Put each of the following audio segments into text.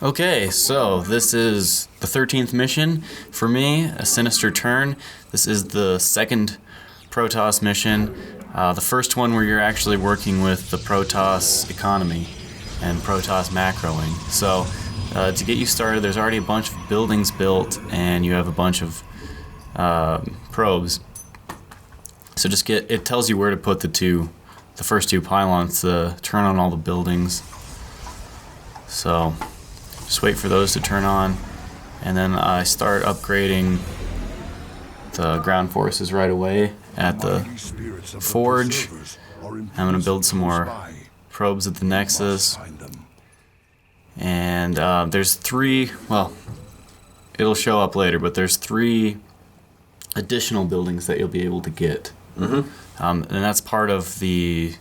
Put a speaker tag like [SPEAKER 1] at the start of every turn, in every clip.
[SPEAKER 1] Okay, so this is the 13th mission for me, a Sinister turn. This is the second Protoss mission. The first one where you're actually working with the Protoss economy and Protoss macroing. So to get you started, there's already a bunch of buildings built and you have a bunch of probes. So it tells you where to put the first two pylons to turn on all the buildings. So just wait for those to turn on, and then I start upgrading the ground forces right away at the forge. I'm going to build some more probes at the Nexus. And there's three, well, it'll show up later, but there's three additional buildings that you'll be able to get. And that's part of the...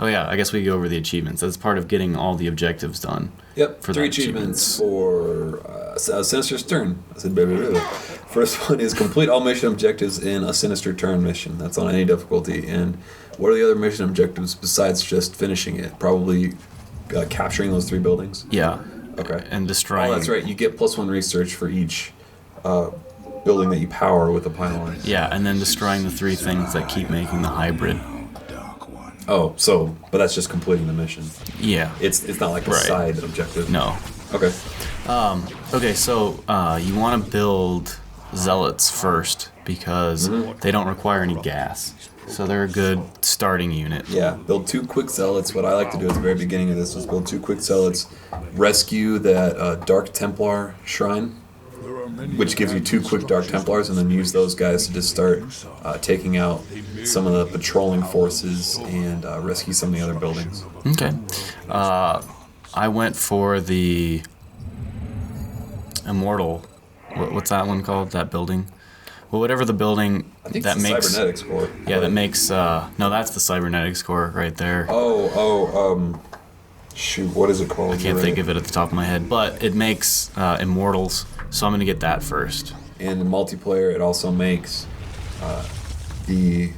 [SPEAKER 1] Oh yeah, I guess we go over the achievements. That's part of getting all the objectives done.
[SPEAKER 2] Yep, for 3 achievements for Sinister's turn. I said, blah. First one is complete all mission objectives in a Sinister turn mission. That's on any difficulty. And what are the other mission objectives besides just finishing it? Probably capturing those 3 buildings?
[SPEAKER 1] Yeah.
[SPEAKER 2] Okay.
[SPEAKER 1] And destroying...
[SPEAKER 2] Oh, that's right. You get +1 research for each building that you power with the pylon.
[SPEAKER 1] Yeah, and then destroying the 3 things that keep making the hybrid.
[SPEAKER 2] Oh, but that's just completing the mission.
[SPEAKER 1] Yeah.
[SPEAKER 2] It's not like a side objective.
[SPEAKER 1] No.
[SPEAKER 2] Okay.
[SPEAKER 1] Okay, so you want to build zealots first because they don't require any gas. So they're a good starting unit.
[SPEAKER 2] Yeah, build 2 quick zealots. What I like to do at the very beginning of this is build 2 quick zealots, rescue that Dark Templar shrine, which gives you 2 quick Dark Templars, and then use those guys to just start taking out some of the patrolling forces and rescue some of the other buildings.
[SPEAKER 1] Okay. I went for the Immortal. What's that one called? That building? Well, whatever the building
[SPEAKER 2] I think
[SPEAKER 1] that
[SPEAKER 2] it's the
[SPEAKER 1] makes...
[SPEAKER 2] Cybernetics Core.
[SPEAKER 1] Yeah, that makes... no, that's the Cybernetics Core right there.
[SPEAKER 2] Shoot, what is it called?
[SPEAKER 1] I can't think of it at the top of my head, but it makes Immortals, so I'm going to get that first.
[SPEAKER 2] And in multiplayer, it also makes the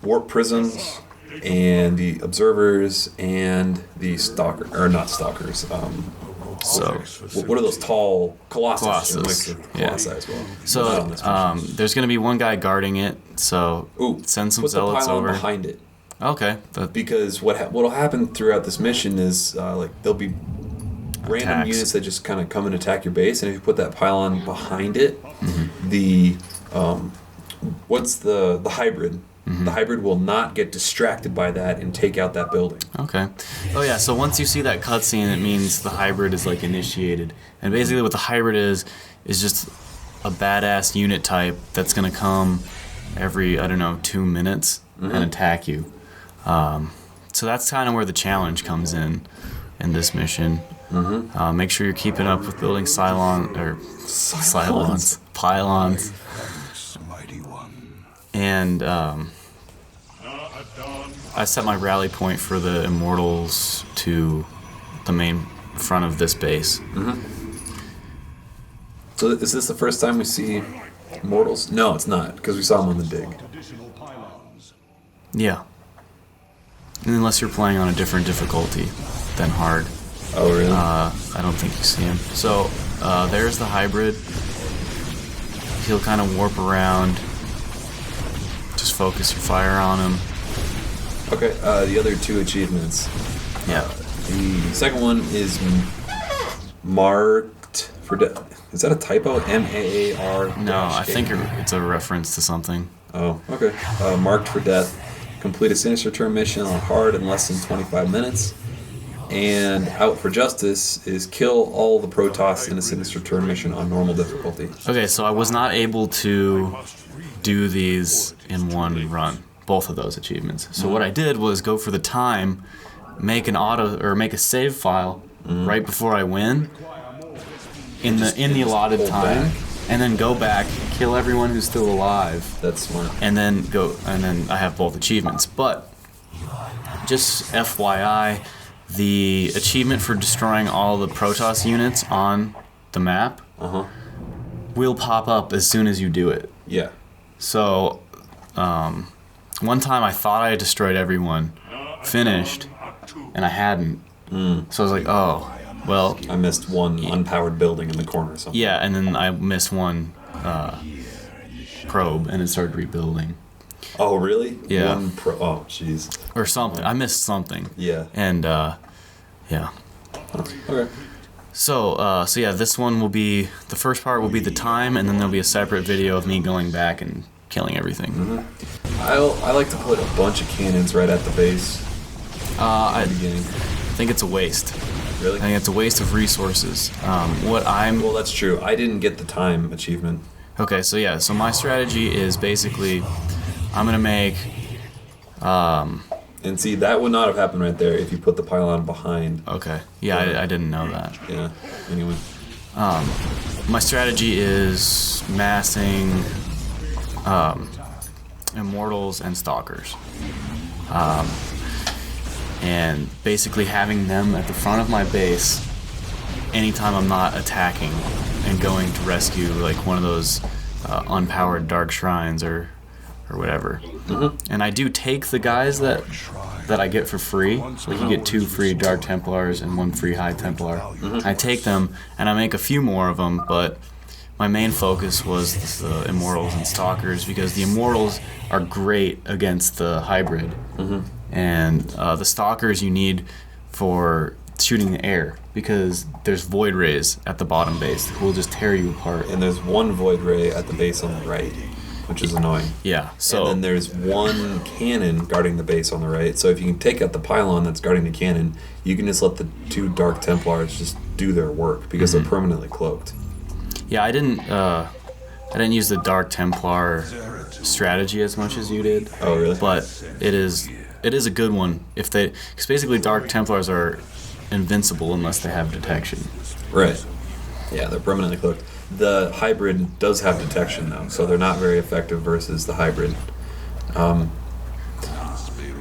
[SPEAKER 2] Warp Prisms and the Observers and the Stalker, or not Stalkers. What are those tall Colossus? Colossi as well.
[SPEAKER 1] So there's going to be one guy guarding it, so send some zealots over.
[SPEAKER 2] Put the pylon behind it.
[SPEAKER 1] Okay.
[SPEAKER 2] Because what'll happen throughout this mission is there'll be random units that just kind of come and attack your base, and if you put that pylon behind it, the hybrid? The hybrid will not get distracted by that and take out that building.
[SPEAKER 1] Okay. Oh yeah, so once you see that cutscene, it means the hybrid is like initiated. And basically what the hybrid is just a badass unit type that's going to come every, 2 minutes and attack you. So that's kind of where the challenge comes in this mission. Make sure you're keeping up with building pylons. And I set my rally point for the Immortals to the main front of this base.
[SPEAKER 2] So is this the first time we see Immortals? No, it's not, because we saw them on the dig.
[SPEAKER 1] Yeah. Unless you're playing on a different difficulty than hard.
[SPEAKER 2] Oh, really?
[SPEAKER 1] I don't think you see him. So, there's the hybrid. He'll kind of warp around. Just focus your fire on him.
[SPEAKER 2] Okay, the other 2 achievements.
[SPEAKER 1] Yeah.
[SPEAKER 2] The second one is marked for death. Is that a typo? M-A-A-R?
[SPEAKER 1] No, I think it's a reference to something.
[SPEAKER 2] Oh, okay. Marked for death. Complete a Sinister turn mission on hard in less than 25 minutes. And out for justice is kill all the Protoss in a Sinister turn mission on normal difficulty.
[SPEAKER 1] Okay, so I was not able to do these in one run, both of those achievements. So what I did was go for the time, make a save file right before I win in the allotted time, and then go back, kill everyone who's still alive.
[SPEAKER 2] That's smart.
[SPEAKER 1] And then I have both achievements. But just FYI, the achievement for destroying all the Protoss units on the map will pop up as soon as you do it.
[SPEAKER 2] Yeah.
[SPEAKER 1] So, one time I thought I had destroyed everyone, finished, and I hadn't. So I was like, oh, Well,
[SPEAKER 2] I missed one unpowered building in the corner or something.
[SPEAKER 1] yeah, and then I missed one probe, and it started rebuilding.
[SPEAKER 2] Oh, really?
[SPEAKER 1] Yeah.
[SPEAKER 2] Oh, jeez.
[SPEAKER 1] Or something. I missed something.
[SPEAKER 2] Yeah.
[SPEAKER 1] And, yeah.
[SPEAKER 2] Okay.
[SPEAKER 1] So yeah, this one will be, the first part will be the time, and then there'll be a separate video of me going back and killing everything.
[SPEAKER 2] Mm-hmm. I like to put a bunch of cannons right at the base.
[SPEAKER 1] I
[SPEAKER 2] Beginning.
[SPEAKER 1] think it's a waste.
[SPEAKER 2] Really?
[SPEAKER 1] I think it's a waste of resources.
[SPEAKER 2] Well, that's true. I didn't get the time achievement.
[SPEAKER 1] Okay, so yeah, so my strategy is basically, I'm gonna make,
[SPEAKER 2] And see, that would not have happened right there if you put the pylon behind.
[SPEAKER 1] okay, yeah, I didn't know that.
[SPEAKER 2] Yeah. Anyway.
[SPEAKER 1] My strategy is massing immortals and stalkers. And basically having them at the front of my base anytime I'm not attacking and going to rescue like one of those unpowered dark shrines or whatever.
[SPEAKER 2] Mm-hmm.
[SPEAKER 1] And I do take the guys that I get for free. Like you get 2 free Dark Templars and 1 free High Templar.
[SPEAKER 2] Mm-hmm.
[SPEAKER 1] I take them and I make a few more of them, but my main focus was the Immortals and Stalkers because the Immortals are great against the hybrid.
[SPEAKER 2] Mm-hmm.
[SPEAKER 1] And the Stalkers you need for shooting the air because there's Void Rays at the bottom base who will just tear you apart.
[SPEAKER 2] And there's one Void Ray at the base on the right, which is annoying.
[SPEAKER 1] Yeah, so...
[SPEAKER 2] And then there's one cannon guarding the base on the right. So if you can take out the pylon that's guarding the cannon, you can just let the 2 Dark Templars just do their work because they're permanently cloaked.
[SPEAKER 1] Yeah, I didn't use the Dark Templar strategy as much as you did.
[SPEAKER 2] Oh, really?
[SPEAKER 1] But it is a good one if they, because basically Dark Templars are invincible unless they have detection. Right.
[SPEAKER 2] Yeah, they're permanently cloaked. The hybrid does have detection though, so they're not very effective versus the hybrid.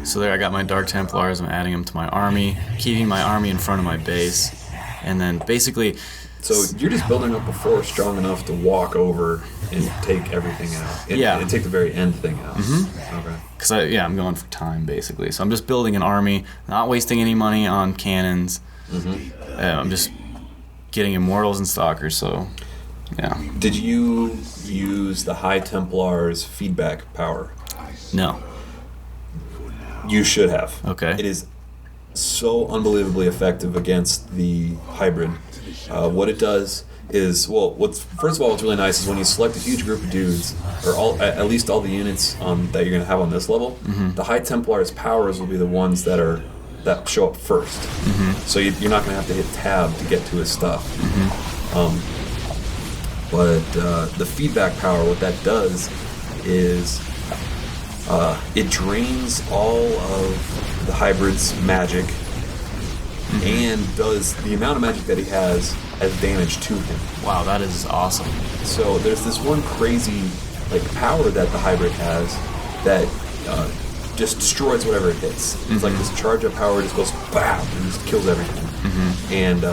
[SPEAKER 1] So there I got my Dark Templars, I'm adding them to my army, keeping my army in front of my base, and then basically...
[SPEAKER 2] So you're just building up a force strong enough to walk over and take everything out. And take the very end thing out.
[SPEAKER 1] Mm-hmm.
[SPEAKER 2] Okay.
[SPEAKER 1] Because I'm going for time basically. So I'm just building an army, not wasting any money on cannons.
[SPEAKER 2] Mm-hmm.
[SPEAKER 1] I'm just getting Immortals and Stalkers. So yeah.
[SPEAKER 2] Did you use the High Templar's feedback power?
[SPEAKER 1] No.
[SPEAKER 2] You should have.
[SPEAKER 1] Okay.
[SPEAKER 2] It is so unbelievably effective against the hybrid. What it does is, well, first of all, what's really nice is when you select a huge group of dudes, or at least all the units that you're going to have on this level, the High Templar's powers will be the ones that show up first.
[SPEAKER 1] Mm-hmm.
[SPEAKER 2] So you're not going to have to hit tab to get to his stuff.
[SPEAKER 1] Mm-hmm.
[SPEAKER 2] But the feedback power, what that does is it drains all of the hybrid's magic and does the amount of magic that he has as damage to him.
[SPEAKER 1] Wow, that is awesome.
[SPEAKER 2] So there's this one crazy power that the hybrid has that just destroys whatever it hits. It's like this charge up power just goes BAM and just kills everything. And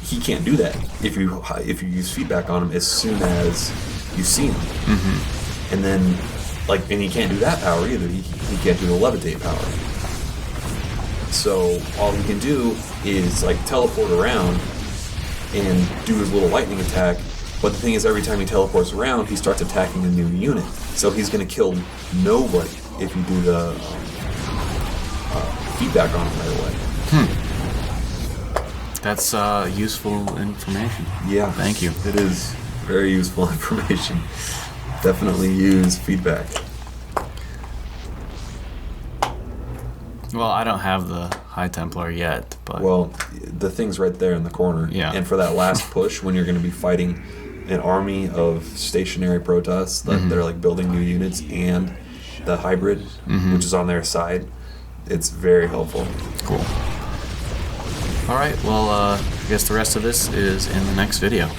[SPEAKER 2] he can't do that if you use feedback on him as soon as you see him. And then and he can't do that power either. He can't do the levitate power. So all he can do is teleport around and do his little lightning attack. But the thing is, every time he teleports around, he starts attacking a new unit. So he's going to kill nobody if you do the feedback on him right away.
[SPEAKER 1] That's useful information.
[SPEAKER 2] Yeah.
[SPEAKER 1] Thank you.
[SPEAKER 2] It is very useful information. Definitely use feedback.
[SPEAKER 1] Well, I don't have the High Templar yet, but...
[SPEAKER 2] Well, the thing's right there in the corner.
[SPEAKER 1] Yeah.
[SPEAKER 2] And for that last push, when you're going to be fighting an army of stationary Protoss that are building new units and the hybrid, which is on their side, it's very helpful.
[SPEAKER 1] Cool. All right, well, I guess the rest of this is in the next video.